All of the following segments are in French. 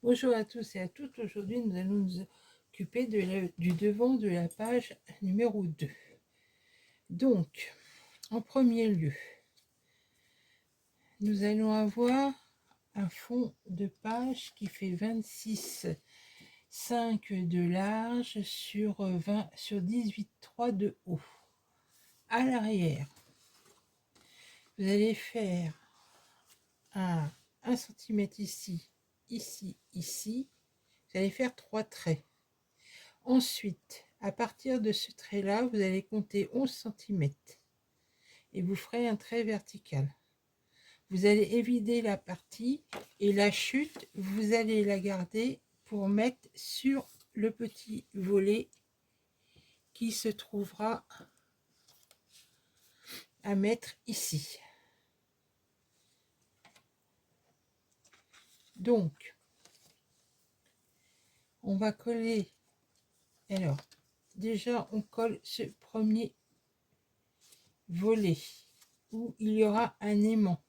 Bonjour à tous et à toutes. Aujourd'hui, nous allons nous occuper du devant de la page numéro 2. Donc, en premier lieu, nous allons avoir un fond de page qui fait 26,5 de large sur 18,3 de haut. À l'arrière, vous allez faire un 1 cm ici, ici, ici. Vous allez faire 3 traits. Ensuite, à partir de ce trait-là, vous allez compter 11 cm et vous ferez un trait vertical. Vous allez évider la partie et la chute, vous allez la garder pour mettre sur le petit volet qui se trouvera à mettre ici. Donc, on va coller. Alors, déjà, on colle ce premier volet où il y aura un aimant.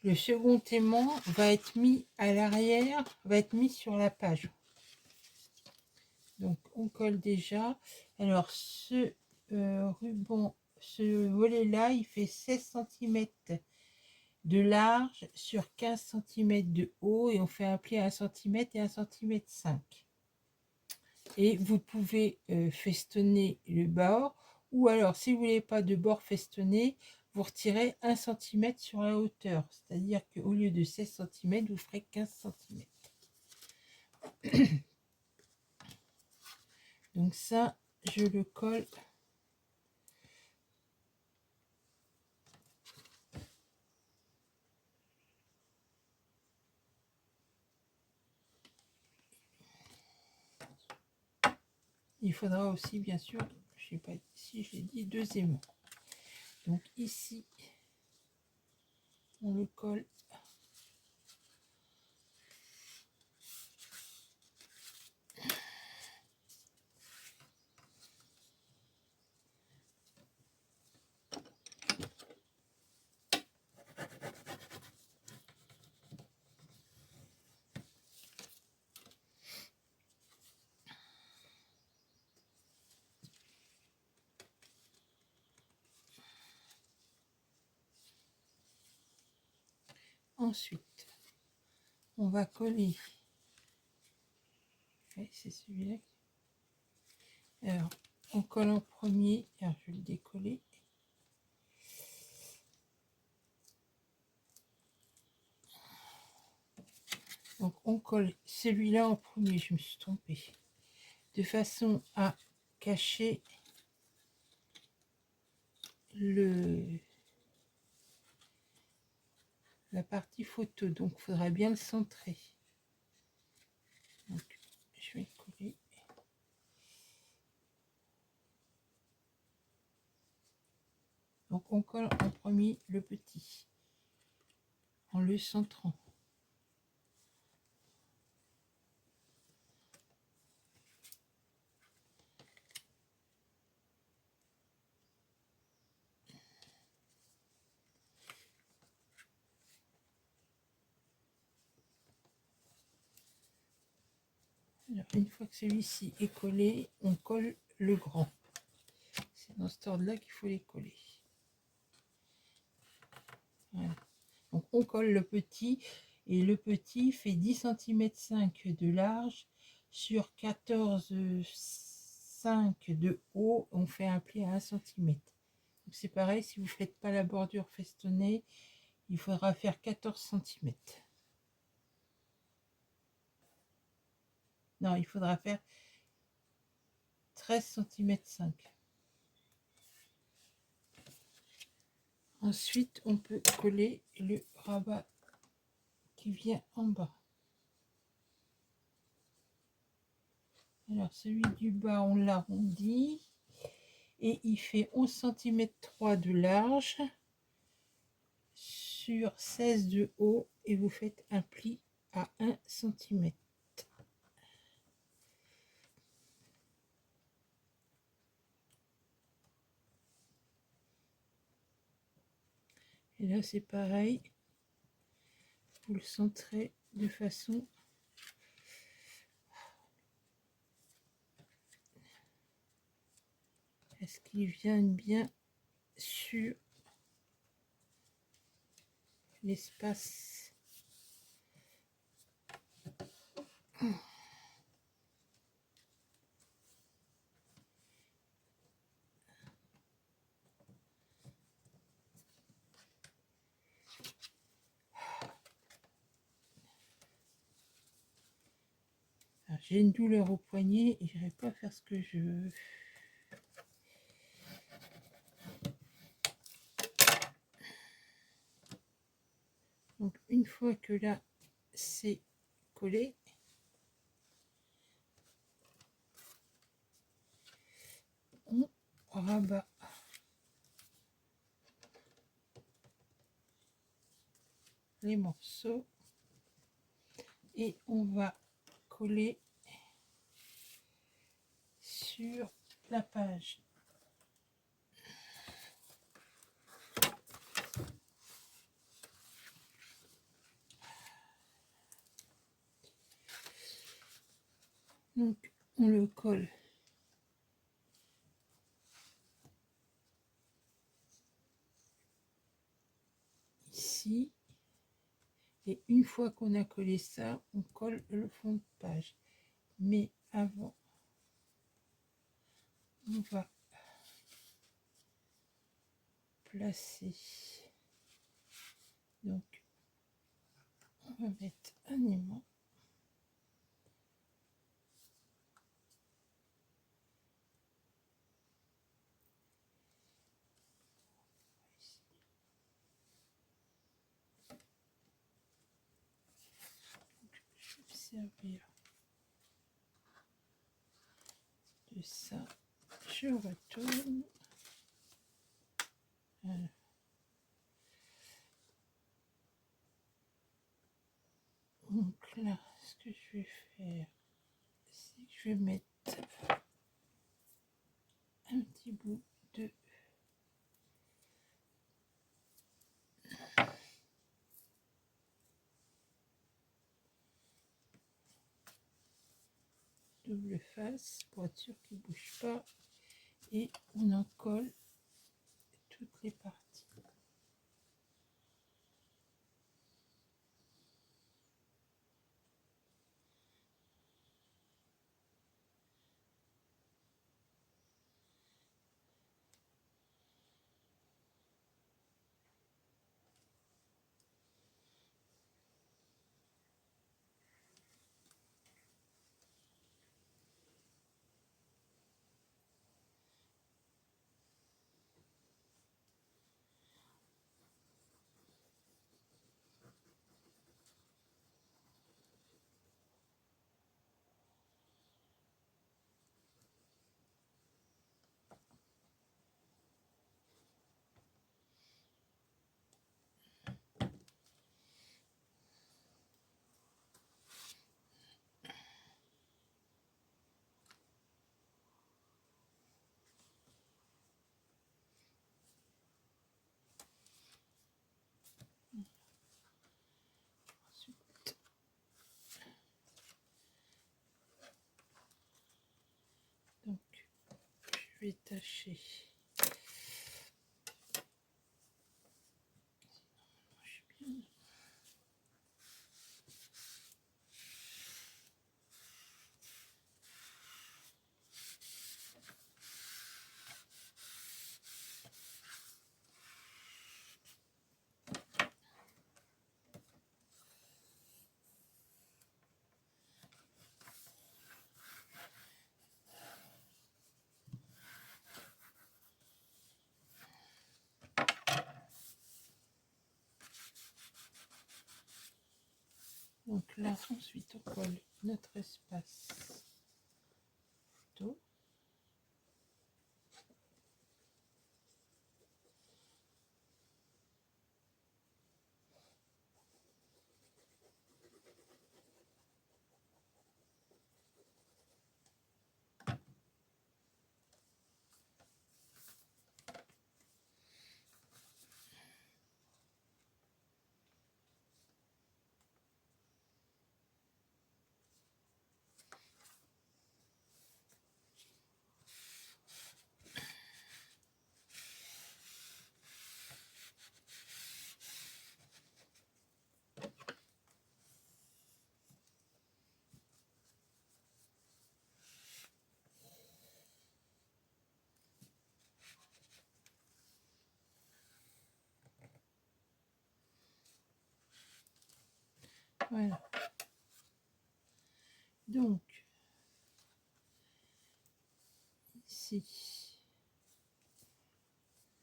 Le second aimant va être mis à l'arrière, va être mis sur la page. Donc on colle déjà. Alors ce ruban, ce volet-là, il fait 16 cm de large sur 15 cm de haut et on fait un pli à 1 cm et 1,5 cm. Et vous pouvez festonner le bord, ou alors si vous voulez pas de bord festonné, vous retirez 1 cm sur la hauteur, c'est-à-dire qu'au lieu de 16 cm, vous ferez 15 cm. Donc ça, je le colle. Il faudra aussi, bien sûr, je sais pas si j'ai dit, 2 aimants. Donc ici, on le colle. Ensuite, on va coller. C'est celui-là. Alors, on colle en premier. Alors, je vais le décoller. Donc, on colle celui-là en premier. Je me suis trompée. De façon à cacher la partie photo. Donc, il faudra bien le centrer. Donc, je vais coller. Donc, on colle en premier le petit en le centrant. Alors, une fois que celui-ci est collé, on colle le grand. C'est dans cet ordre-là qu'il faut les coller. Voilà. Donc, on colle le petit, et le petit fait 10,5 cm de large sur 14,5 de haut. On fait un pli à 1 cm. C'est pareil, si vous ne faites pas la bordure festonnée, il faudra faire 14 cm. Non, il faudra faire 13,5 cm. Ensuite, on peut coller le rabat qui vient en bas. Alors, celui du bas, on l'arrondit et il fait 11 cm 3 de large sur 16 de haut et vous faites un pli à 1 cm. Et là, c'est pareil. vous le centrez de façon à ce qu'il vienne bien sur l'espace. J'ai une douleur au poignet et je n'arrive pas à faire ce que je veux. Donc une fois que là c'est collé, on rabat les morceaux et on va coller sur la page. Donc on le colle ici et une fois qu'on a collé ça, on colle le fond de page. Mais avant, on va placer. Donc on va mettre un aimant. Servir de ça, je retourne. Voilà. Donc là, ce que je vais faire, c'est que je vais mettre un petit bout de double face pour être sûr qu'il ne bouge pas et on en colle toutes les parties. Ensuite, donc je vais tâcher. Donc là, ensuite, on colle notre espace photo. Voilà. Donc, ici,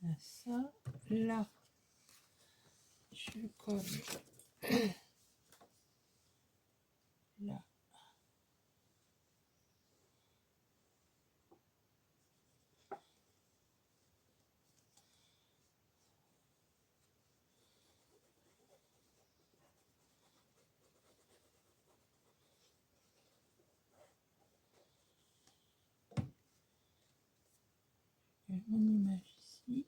là, ça, là, je colle là. Mon image ici.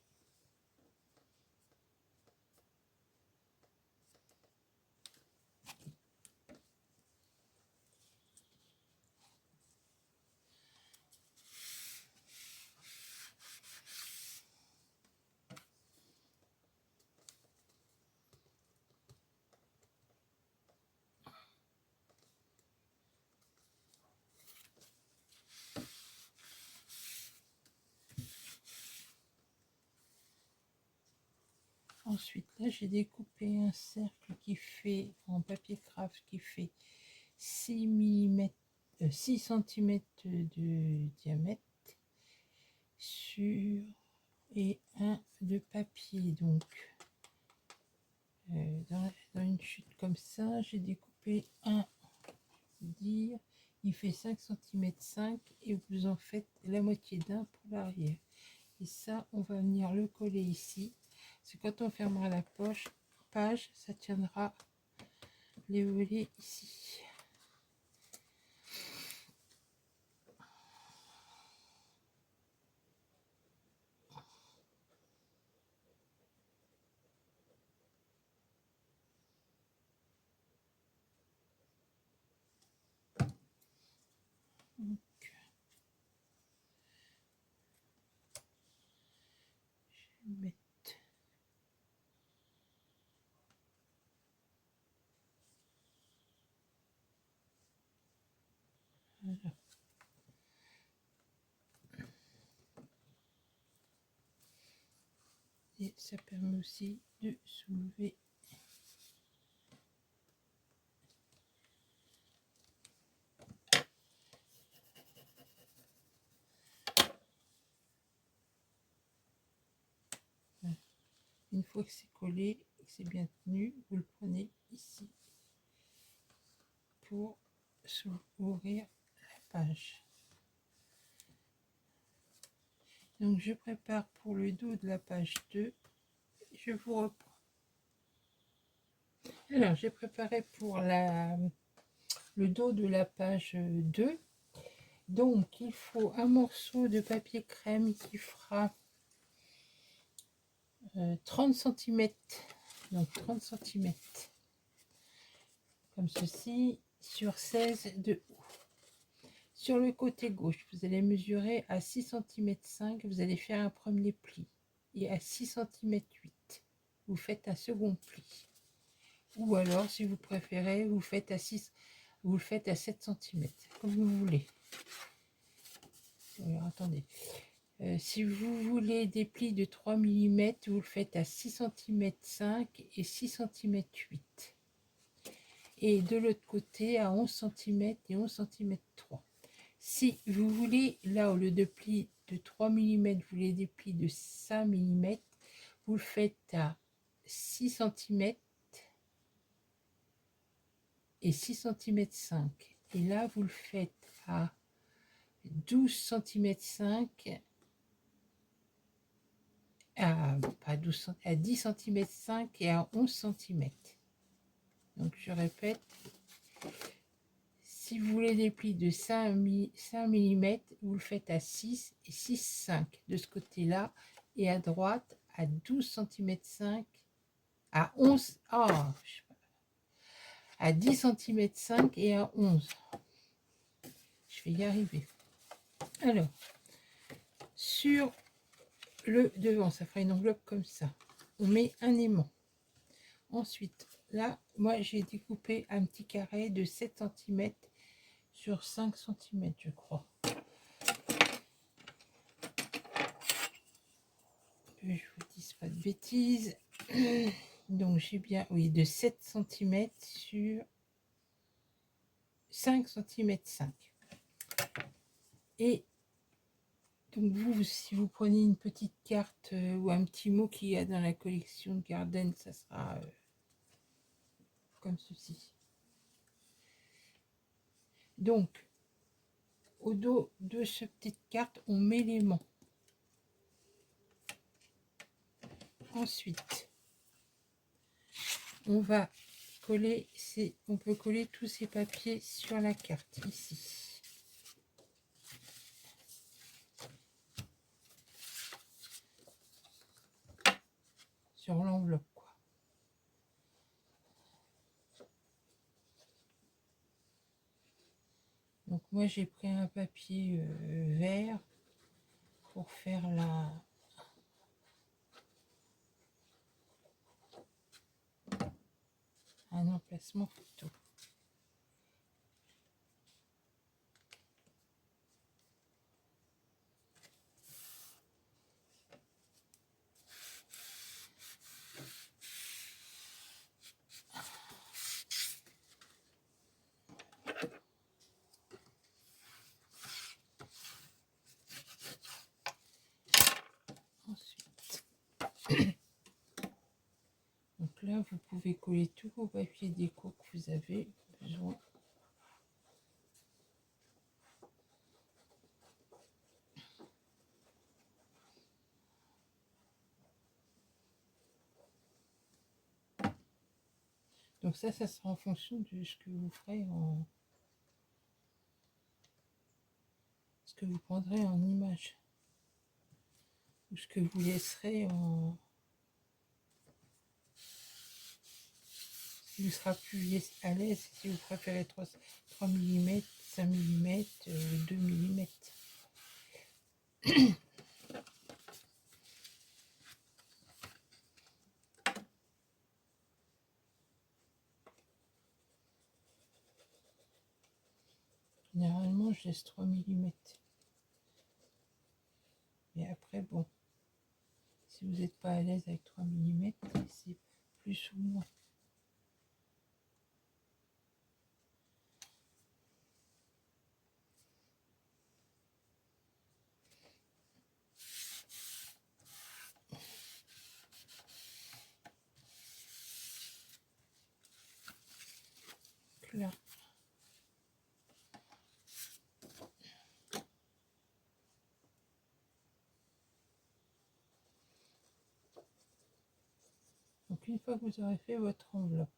Ensuite, là, j'ai découpé un cercle qui fait, en papier craft, qui fait 6 mm, 6 cm de diamètre sur et un de papier. Donc, dans une chute comme ça, j'ai découpé un, dire, il fait 5 cm 5 et vous en faites la moitié d'un pour l'arrière. Et ça, on va venir le coller ici. C'est quand on fermera la page, ça tiendra les volets ici. Donc, je vais mettre voilà. Et ça permet aussi de soulever une fois que c'est collé et que c'est bien tenu, vous le prenez ici pour ouvrir la page. Donc je prépare pour le dos de la page 2. Je vous reprends. Alors j'ai préparé pour le dos de la page 2. Donc il faut un morceau de papier crème qui fera 30 cm. Donc 30 cm. Comme ceci, sur 16 de haut. Sur le côté gauche, vous allez mesurer à 6 cm 5, vous allez faire un premier pli. Et à 6 cm 8, vous faites un second pli. Ou alors, si vous préférez, vous faites à 6, vous le faites à 7 cm, comme vous voulez. Alors, attendez. Si vous voulez des plis de 3 mm, vous le faites à 6 cm 5 et 6 cm 8. Et de l'autre côté, à 11 cm et 11 cm 3. Si vous voulez, là, au lieu de plis de 3 mm, vous voulez des plis de 5 mm, vous le faites à 6 cm et 6 cm 5. Et là, vous le faites à 12 cm 5, pas 12, à 10 cm 5 et à 11 cm. Donc, je répète, si vous voulez des plis de 5 mm, vous le faites à 6 et 6, 5 de ce côté-là, et à droite à 12 cm 5, à 11, à 10 cm 5 et à 11. Je vais y arriver. Alors, sur le devant, ça fera une enveloppe comme ça. On met un aimant. Ensuite, là, moi, j'ai découpé un petit carré de 7 cm sur 5 cm, je crois. Que je vous dise pas de bêtises. Donc, j'ai bien, oui, de 7 cm sur 5 cm 5. Et donc vous, si vous prenez une petite carte ou un petit mot qu'il y a dans la collection de Garden, ça sera comme ceci. Donc, au dos de cette petite carte, on met l'aimant. Ensuite, on va coller, on peut coller tous ces papiers sur la carte, ici. Sur l'enveloppe, quoi. Donc moi, j'ai pris un papier vert pour faire un emplacement photo. Ensuite, donc là, vous pouvez coller tous vos papiers déco que vous avez besoin. Donc ça sera en fonction de ce que vous ferez ce que vous prendrez en image. Ou ce que vous laisserez en... Il sera plus à l'aise si vous préférez 3 mm, 5 mm, 2 mm. Généralement, je laisse 3 mm. Mais après, bon, si vous n'êtes pas à l'aise avec 3 mm, c'est plus ou moins. Là. Donc une fois que vous aurez fait votre enveloppe,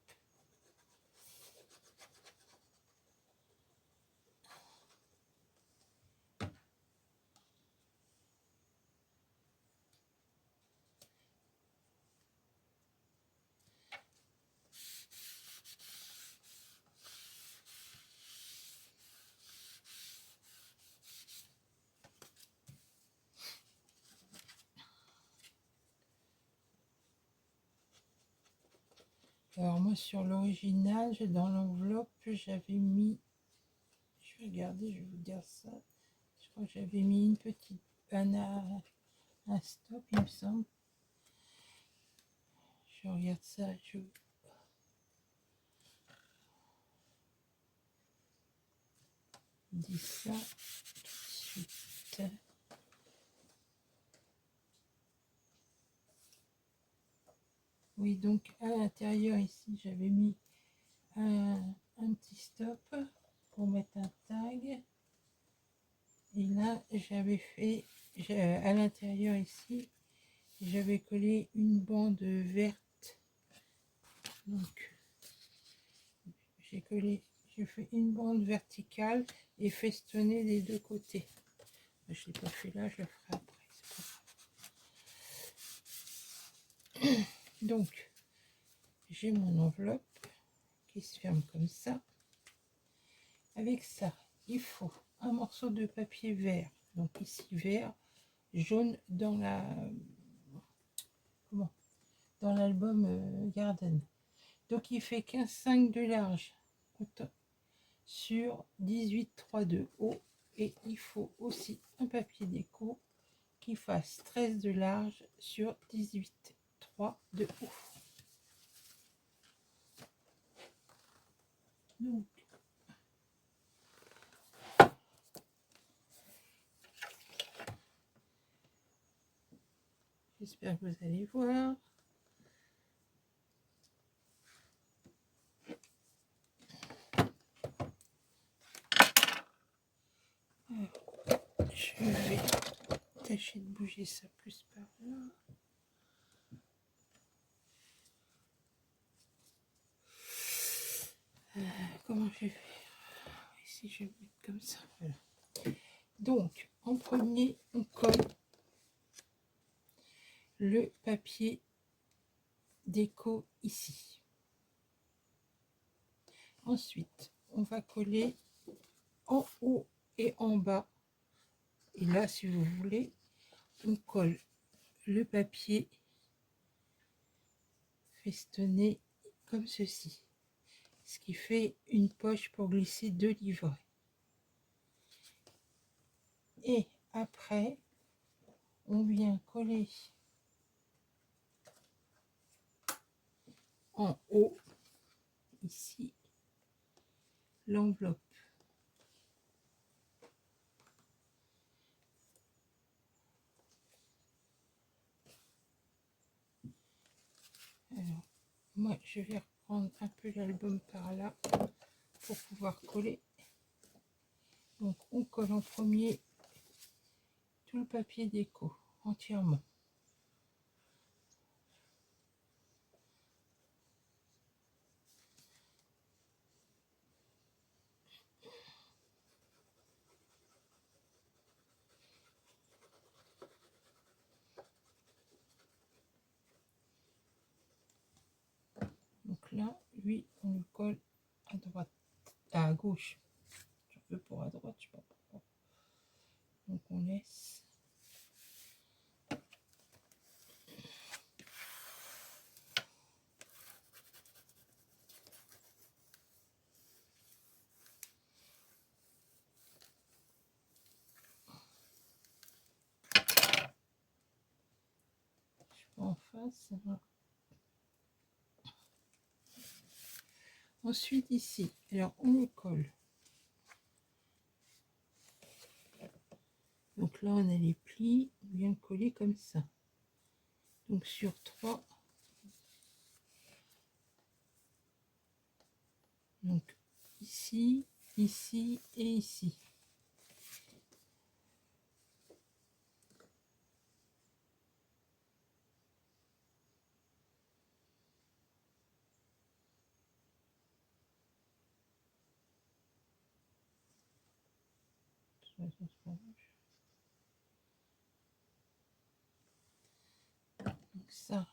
alors moi sur l'original, dans l'enveloppe, j'avais mis, je vais regarder, je vais vous dire ça, je crois que j'avais mis une petite, un stop il me semble. Je regarde ça, je dis ça tout de suite. Oui, donc à l'intérieur ici, j'avais mis un petit stop pour mettre un tag. Et là, j'avais fait, à l'intérieur ici, j'avais collé une bande verte. Donc, j'ai fait une bande verticale et festonné des deux côtés. Je ne l'ai pas fait là, je le ferai après. Donc, j'ai mon enveloppe qui se ferme comme ça. Avec ça, il faut un morceau de papier vert, donc ici vert, jaune dans dans l'album Garden. Donc il fait 15,5 de large sur 18,3 de haut, et il faut aussi un papier déco qui fasse 13 de large sur 18,3 de haut. Donc J'espère que vous allez voir. Alors, je vais tâcher de bouger ça plus par là. Comment je vais faire? Ici, je vais mettre comme ça. Voilà. Donc, en premier, on colle le papier déco ici. Ensuite, on va coller en haut et en bas. Et là, si vous voulez, on colle le papier festonné comme ceci. Ce qui fait une poche pour glisser 2 livrets. Et après, on vient coller en haut, ici, l'enveloppe. Alors, moi, je vais reprendre un peu l'album par là pour pouvoir coller. Donc, on colle en premier tout le papier déco entièrement. Donc là, lui, on le colle à droite, à gauche. Un peu pour à droite, je sais pas pourquoi. Donc on laisse. En face. Ensuite ici, alors on le colle. Donc là on a les plis, on vient coller comme ça. Donc sur 3. Donc ici, ici et ici. Donc ça,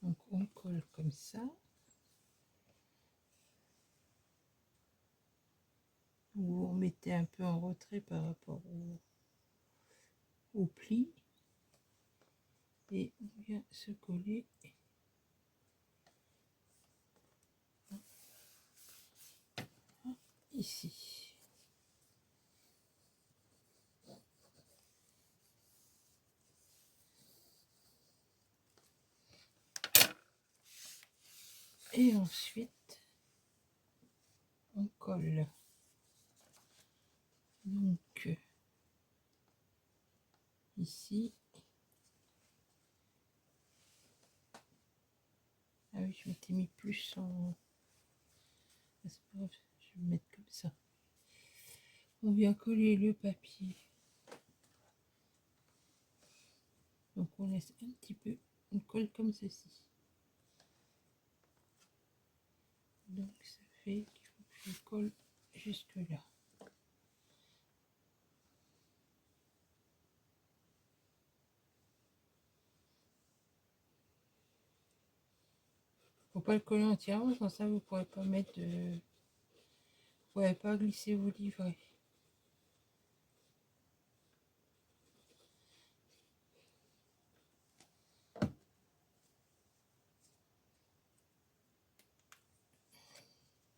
donc on colle comme ça. Vous mettez un peu en retrait par rapport au pli. Et on vient se coller ici. Et ensuite, on colle. Donc, ici. Ah oui, je m'étais mis plus en... Ah, c'est pas grave, je vais me mettre comme ça. On vient coller le papier. Donc on laisse un petit peu, on colle comme ceci. Donc ça fait qu'il faut que je colle jusque là. Faut pas le coller entièrement, sans ça vous pourrez pas mettre de... Vous pourrez pas glisser vos livrets.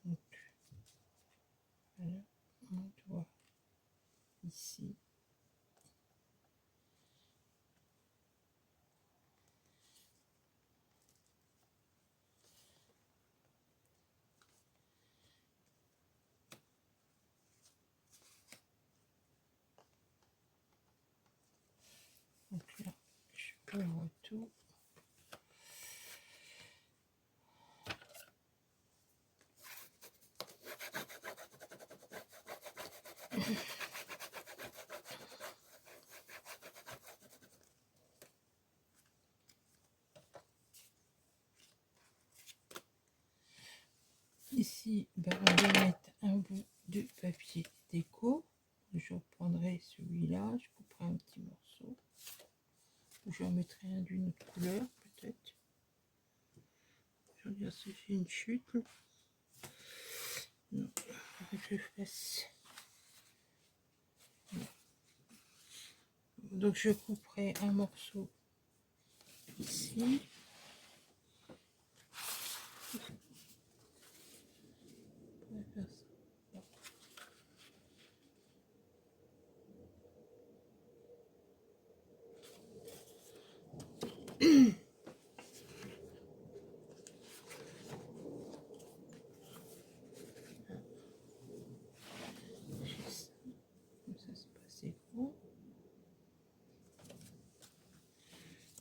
Donc, voilà, on doit ici. le retour. Ici, ben, on va mettre un bout de papier déco. Je reprendrai celui-là, je couperai un petit morceau. Ou je remettrai un d'une autre couleur, peut-être. Je regarde si j'ai une chute. Non, il faudrait que je fasse. Donc je couperai un morceau ici.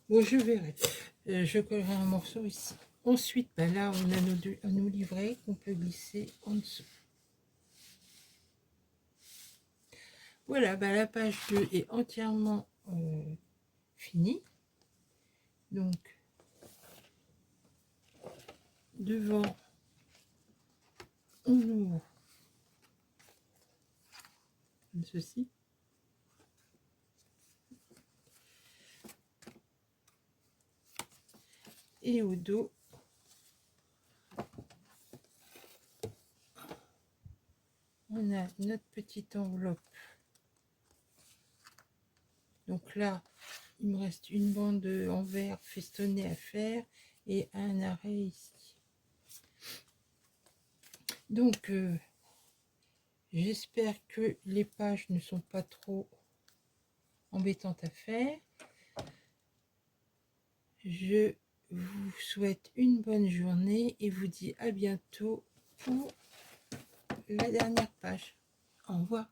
Bon, je verrai. Je collerai un morceau ici. Ensuite, ben là, on a nos livrets qu'on peut glisser en dessous. Voilà, ben la page 2 est entièrement finie. Donc, devant, on ouvre comme ceci. Et au dos, on a notre petite enveloppe. Donc là, il me reste une bande en verre festonnée à faire et un arrêt ici. Donc, j'espère que les pages ne sont pas trop embêtantes à faire. Je vous souhaite une bonne journée et vous dis à bientôt pour la dernière page. Au revoir.